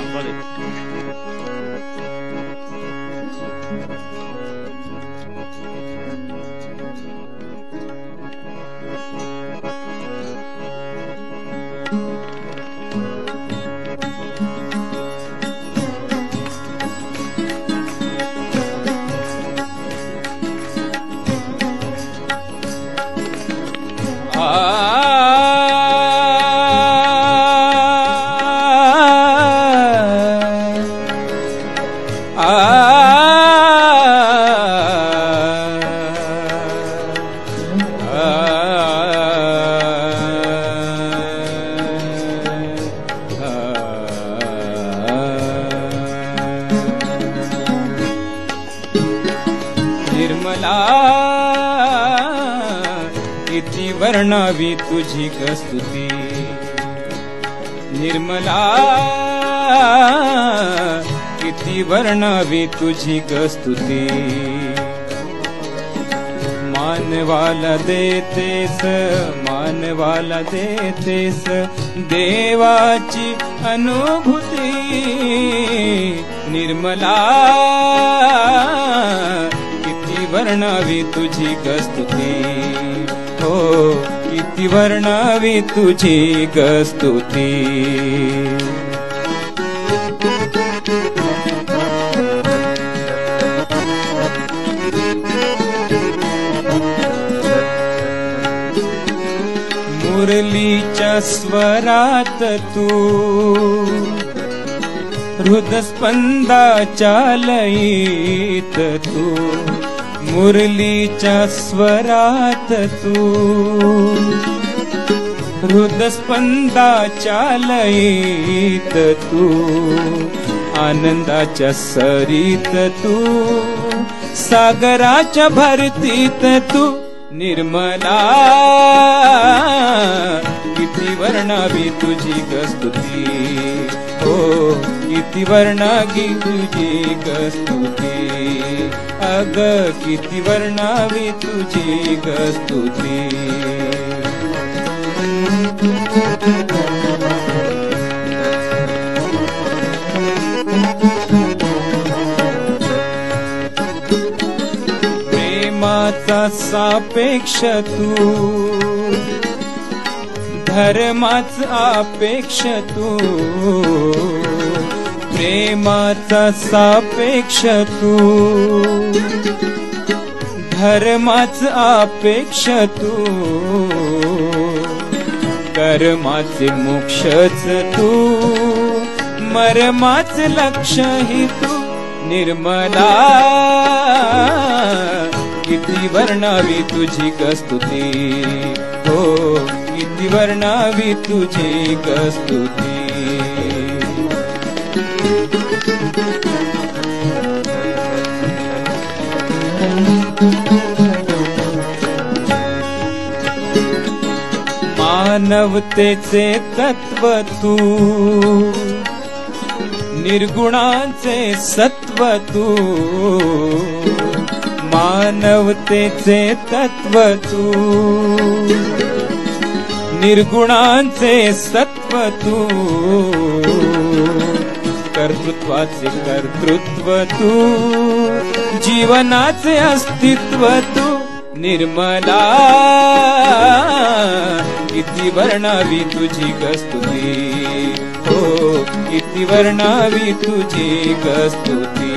बोले. निर्मला किती वर्णावी तुझी स्तुती. निर्मला किती वर्णावी तुझी स्तुती. मानवाला देतेस, मानवाला देतेस देवाची अनुभूती. निर्मला किती वर्णावी तुझी स्तुती. हो किती वर्णावी तुझी स्तुती. मुरलीच्या स्वरात तू हृदस्पंदाच्या लयीत तू. मुरलीच्या स्वरात तू हृदस्पंदाच्या लयीत तू. आनंदाच्या सरीत तू सागराच्या भरतीत तू. निर्मला किती वर्णावी तुझी स्तुती. हो किती वर्णावी तुझी स्तुती. अग किती वर्णावी तुझी स्तुती. प्रेमाचा सापेक्ष तू धर्माच अपेक्ष तू. प्रेमाचा सापेक्ष तू धर्माच अपेक्ष तू. कर्माचे मोक्षच तू मर्माच लक्ष्यही तू. निर्मला किती वर्णावी तुझी स्तुती. हो किती वर्णावी तुझी स्तुती. मानवतेचे तत्व तू निर्गुणाचे सत्व तू. मानवतेचे तत्व तू निर्गुणाचे सत्व तू. कर्तृत्वाचे कर्तृत्व तू जीवनाचे अस्तित्व तू. निर्मला किती वर्णावी तुझी स्तुती. हो किती वर्णावी तुझी स्तुती.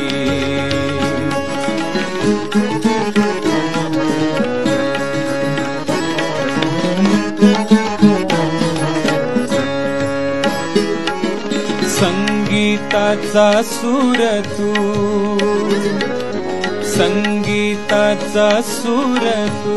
संगीताचा सूर तू संगीताचा सूर तू.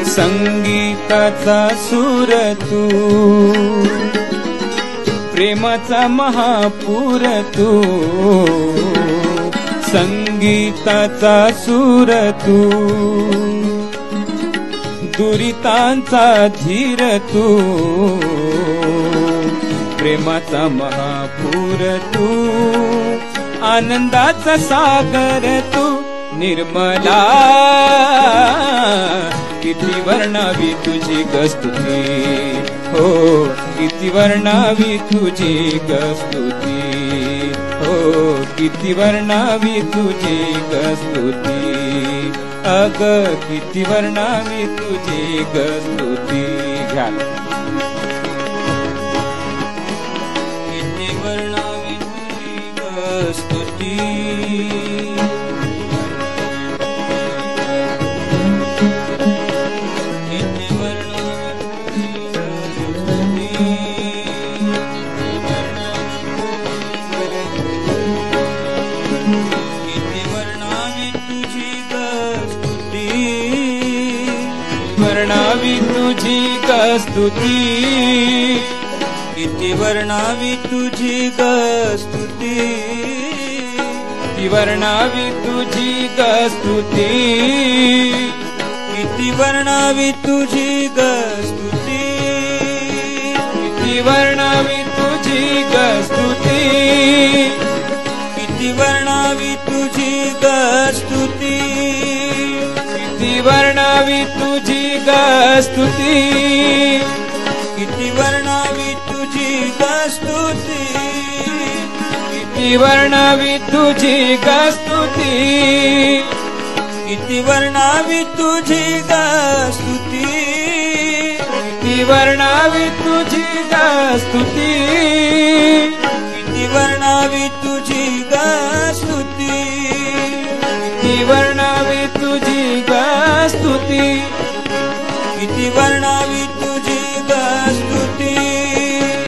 संगीताचा सूर तू प्रेमाचा महापूर तू. संगीताचा सूर तू दुरितांचा धीर तू, प्रेमाचा महापूर तू, आनंदाचा सागर तू निर्मला. किती वर्णावी तुझी स्तुती, हो किती वर्णावी तुझी स्तुती, हो किती वर्णावी तुझी स्तुती, अग किती वर्णावी तुझी स्तुती. घ्या किती वर्णावी तुझी स्तुती, वर्णावी तुझी स्तुती, किती वर्णावी तुझी स्तुती, किती वर्णावी तुझी स्तुती, किती वर्णावी तुझी स्तुती, किती वर्णावी तुझी स्तुती, किती वर्णावी तुझी स्तुती, किती वर्णावी तुझी स्तुती, किती वर्णावी तुझी स्तुती, किती वर्णावी तुझी स्तुती, किती वर्णावी तुझी स्तुती, किती वर्णावी तुझी स्तुती.